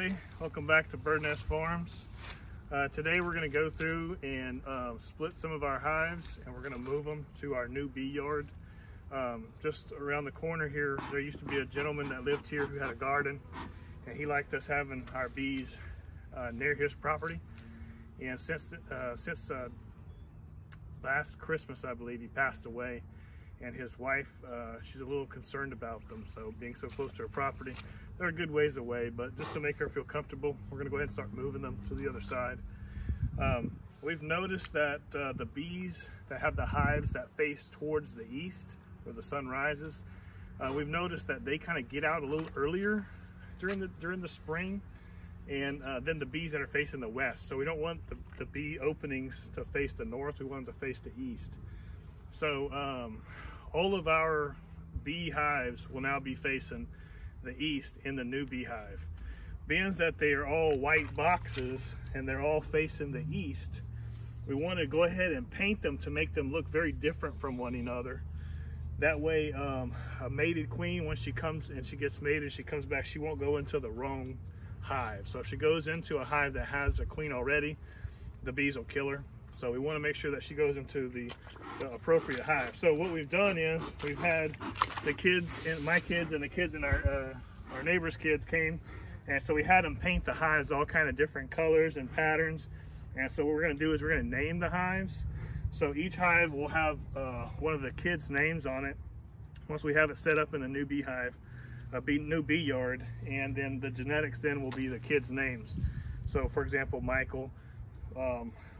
everybody, welcome back to Bird Nest Farms. Today we're going to go through and split some of our hives, and we're going to move them to our new bee yard. Just around the corner here, there used to be a gentleman that lived here who had a garden, and he liked us having our bees near his property. And since last Christmas, I believe, he passed away, and his wife, she's a little concerned about them. So being so close to her property, they're a good ways away, but just to make her feel comfortable, we're gonna go ahead and start moving them to the other side. We've noticed that the bees that have the hives that face towards the east, where the sun rises, we've noticed that they kind of get out a little earlier during the spring, and then the bees that are facing the west. So we don't want the bee openings to face the north, we want them to face the east. So all of our bee hives will now be facing the east in the new beehive. Being that they are all white boxes and they're all facing the east, we want to go ahead and paint them to make them look very different from one another. That way a mated queen, when she comes and she gets mated, she comes back, she won't go into the wrong hive. So if she goes into a hive that has a queen already, the bees will kill her. So we want to make sure that she goes into the appropriate hive. So what we've done is we've had the kids, and my kids and the kids and our neighbors' kids came, and so we had them paint the hives all kind of different colors and patterns. And so what we're going to do is we're going to name the hives. So each hive will have one of the kids' names on it once we have it set up in the new beehive, new bee yard, and then the genetics then will be the kids' names. So for example, Michael,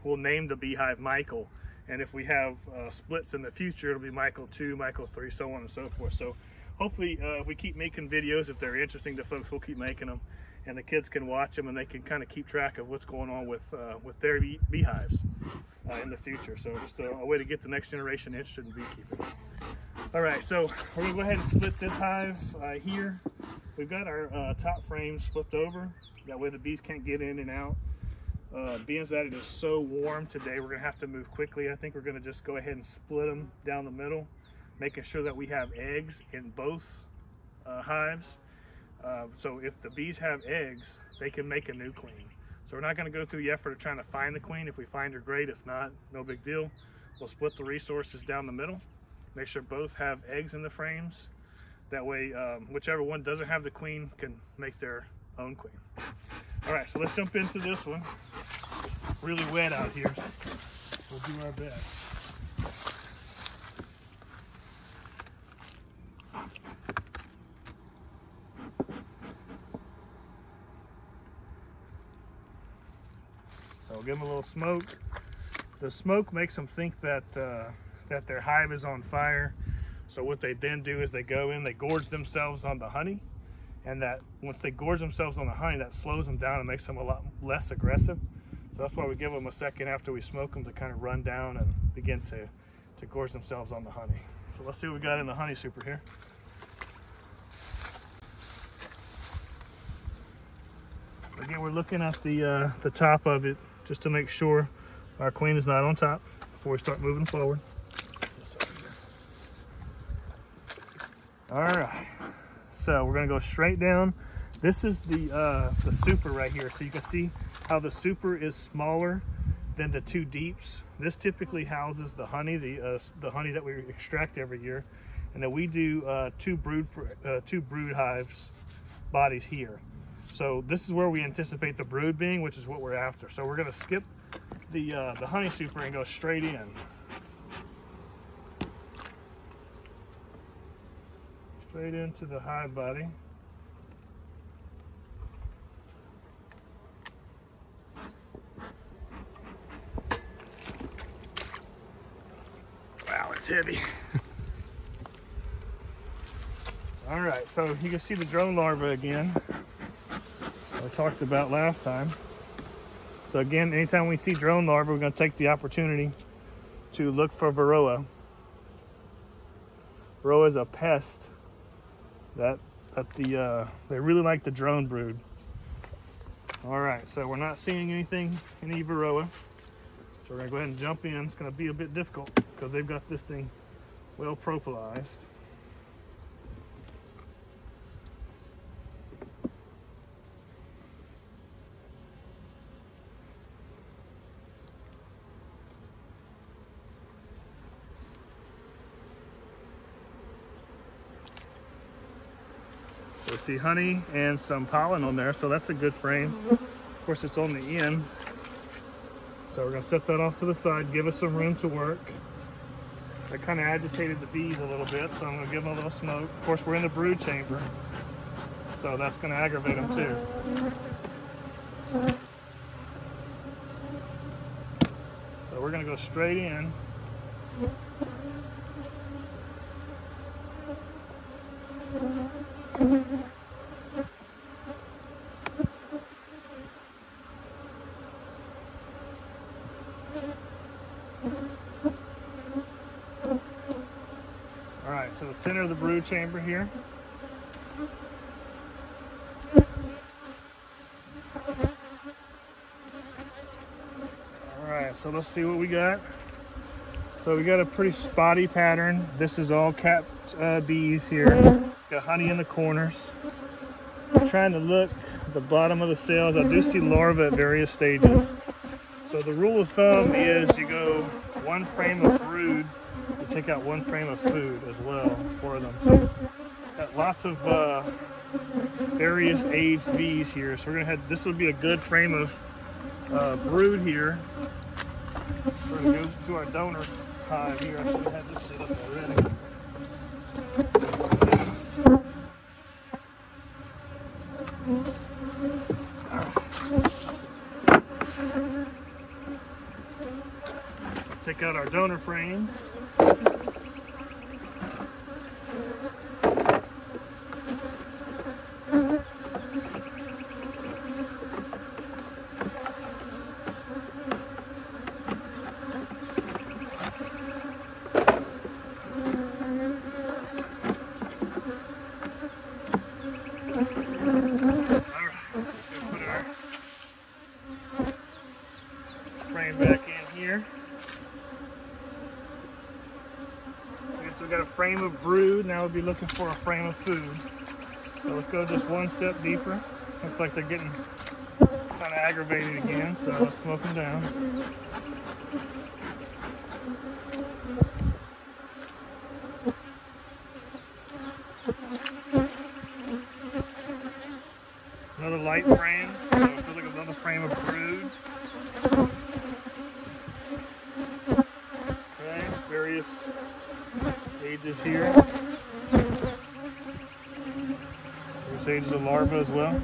we'll name the beehive Michael, and if we have splits in the future, it'll be Michael 2, Michael 3, so on and so forth. So hopefully if we keep making videos, if they're interesting to folks, we'll keep making them, and the kids can watch them and they can kind of keep track of what's going on with their beehives in the future. So just a way to get the next generation interested in beekeeping. All right, so we're gonna go ahead and split this hive here. We've got our top frames flipped over, that way the bees can't get in and out. Being that it is so warm today, we're gonna have to move quickly. I think we're gonna just go ahead and split them down the middle, making sure that we have eggs in both hives. So if the bees have eggs, they can make a new queen. So we're not gonna go through the effort of trying to find the queen. If we find her, great. If not, no big deal. We'll split the resources down the middle, make sure both have eggs in the frames. That way, whichever one doesn't have the queen can make their own queen. All right, so let's jump into this one. It's really wet out here. We'll do our best. So we'll give them a little smoke. The smoke makes them think that that their hive is on fire. So what they then do is they go in, they gorge themselves on the honey, and that once they gorge themselves on the honey, that slows them down and makes them a lot less aggressive. So that's why we give them a second after we smoke them to kind of run down and begin to gorge themselves on the honey. So let's see what we got in the honey super here. Again, we're looking at the top of it just to make sure our queen is not on top before we start moving forward. All right, so we're gonna go straight down. This is the super right here. So you can see how the super is smaller than the two deeps. This typically houses the honey, the honey that we extract every year, and then we do two brood hives bodies here. So this is where we anticipate the brood being, which is what we're after. So we're gonna skip the honey super and go straight in. Straight into the hive body. Wow, it's heavy. All right, so you can see the drone larva again, I talked about last time. So again, anytime we see drone larvae, we're going to take the opportunity to look for varroa. Varroa is a pest that they really like the drone brood. All right, so we're not seeing any varroa. So we're gonna go ahead and jump in. It's gonna be a bit difficult because they've got this thing well propolized. So we see honey and some pollen on there, so that's a good frame. Of course, it's on the end. So we're gonna set that off to the side, give us some room to work. That kind of agitated the bees a little bit, so I'm gonna give them a little smoke. Of course, we're in the brood chamber, so that's gonna aggravate them too. So we're gonna go straight in. All right, to the center of the brood chamber here. All right, so let's see what we got. So we got a pretty spotty pattern. This is all capped bees here. Got honey in the corners. I'm trying to look at the bottom of the cells. I do see larvae at various stages. So the rule of thumb is you go one frame of brood, you take out one frame of food as well for them. So got lots of various aged bees here. So we're gonna have, this will be a good frame of brood here. We're gonna go to our donor hive here. I should have had this set up already. Take out our donor frames. Back in here. Okay, so we got a frame of brood. Now we'll be looking for a frame of food. So let's go just one step deeper. Looks like they're getting kind of aggravated again, so let's smoke them down. Another light frame. So it feels like another frame of brood. Various ages here. Various ages of larvae as well.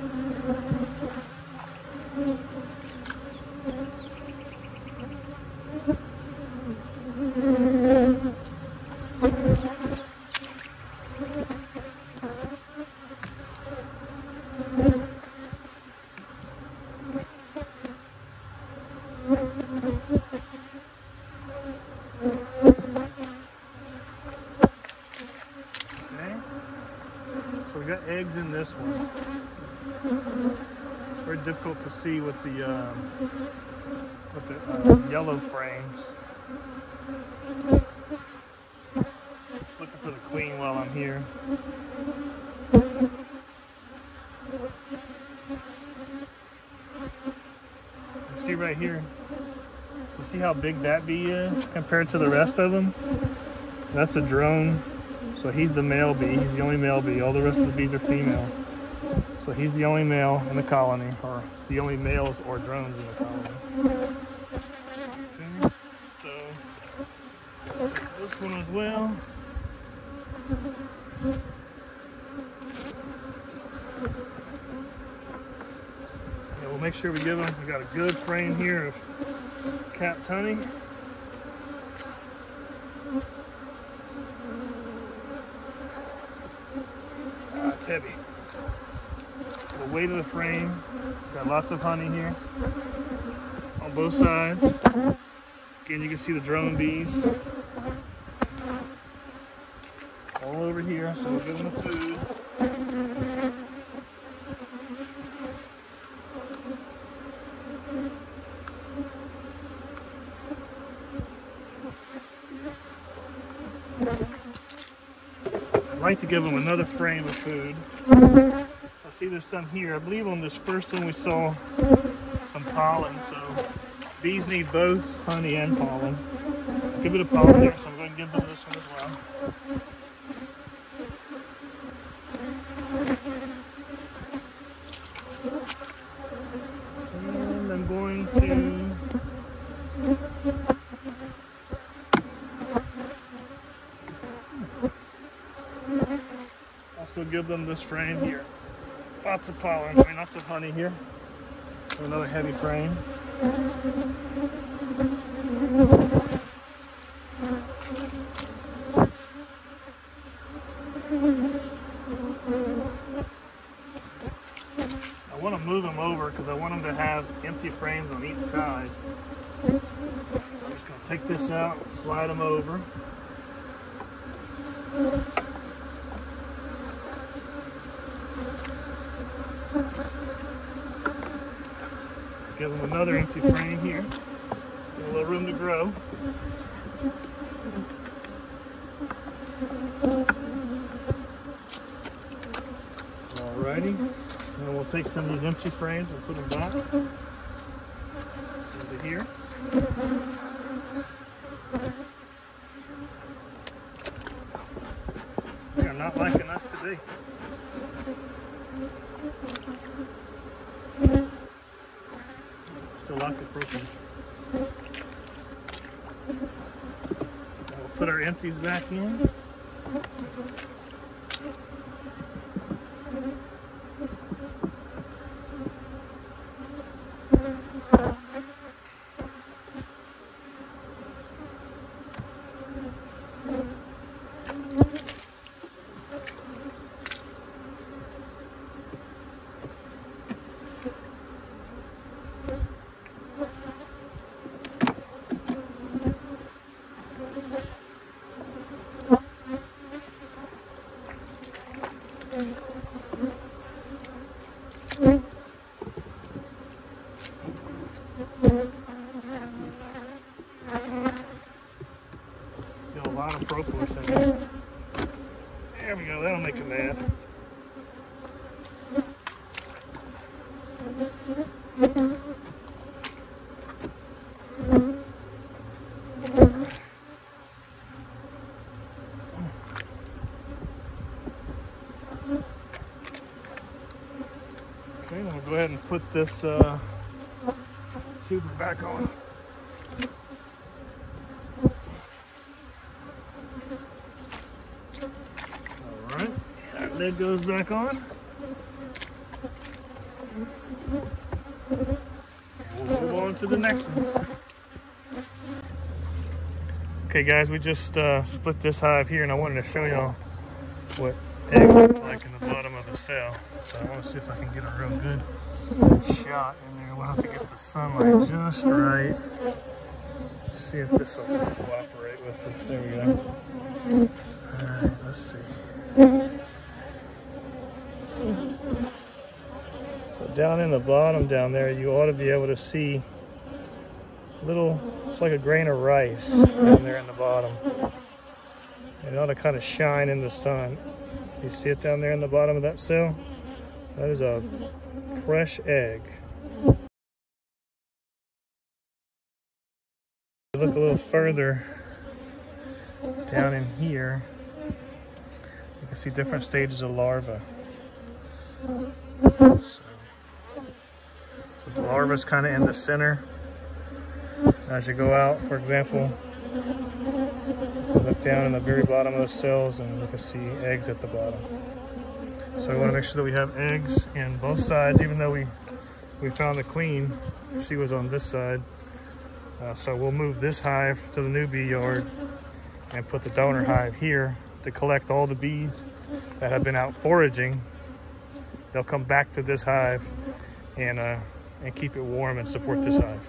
So we got eggs in this one. Very difficult to see with the yellow frames. Just looking for the queen while I'm here. You see right here. You see how big that bee is compared to the rest of them? That's a drone. So he's the male bee, he's the only male bee. All the rest of the bees are female. So he's the only male in the colony, or the only males or drones in the colony. Okay, so this one as well. Yeah, we'll make sure we give them, we got a good frame here of capped honey. It's heavy. So the weight of the frame, got lots of honey here on both sides. Again, you can see the drone bees all over here, so we'll give them the food. I'd like to give them another frame of food. So I see there's some here. I believe on this first one we saw some pollen, so bees need both honey and pollen. Let's give it a pollen there, so I'm going to give them this one as well. give them this frame here. Lots of pollen, I mean lots of honey here. Another heavy frame. I want to move them over because I want them to have empty frames on each side. So I'm just going to take this out and slide them over. Give them another empty frame here. Give a little room to grow. Alrighty. And we'll take some of these empty frames and put them back into here. They are not liking us today. Still lots of protein. We'll put our empties back in. Still a lot of propolis in there. There we go, that'll make them mad. Okay, then we'll go ahead and put this super back on. Alright, that lid goes back on. We'll move on to the next ones. Okay guys, we just split this hive here and I wanted to show y'all what eggs look like in the bottom of the cell. So I want to see if I can get a real good shot in there. We'll have to get the sunlight just right. See if this will cooperate with us. There we go. Alright, let's see. So down in the bottom down there, you ought to be able to see little, it's like a grain of rice down there in the bottom. It ought to kind of shine in the sun. You see it down there in the bottom of that cell? That is a fresh egg. Look a little further down in here, you can see different stages of larvae. So the larva is kind of in the center. As you go out, for example, look down in the very bottom of the cells and you can see eggs at the bottom. So we want to make sure that we have eggs in both sides, even though we found the queen, she was on this side. So we'll move this hive to the new bee yard and put the donor hive here to collect all the bees that have been out foraging. They'll come back to this hive and keep it warm and support this hive.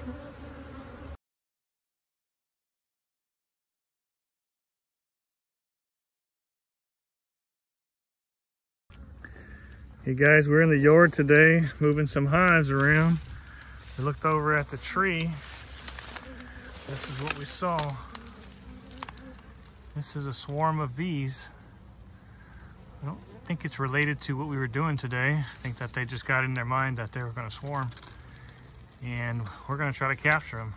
Hey guys, we're in the yard today moving some hives around. We looked over at the tree. This is what we saw. This is a swarm of bees. I don't think it's related to what we were doing today. I think that they just got in their mind that they were going to swarm. And we're going to try to capture them.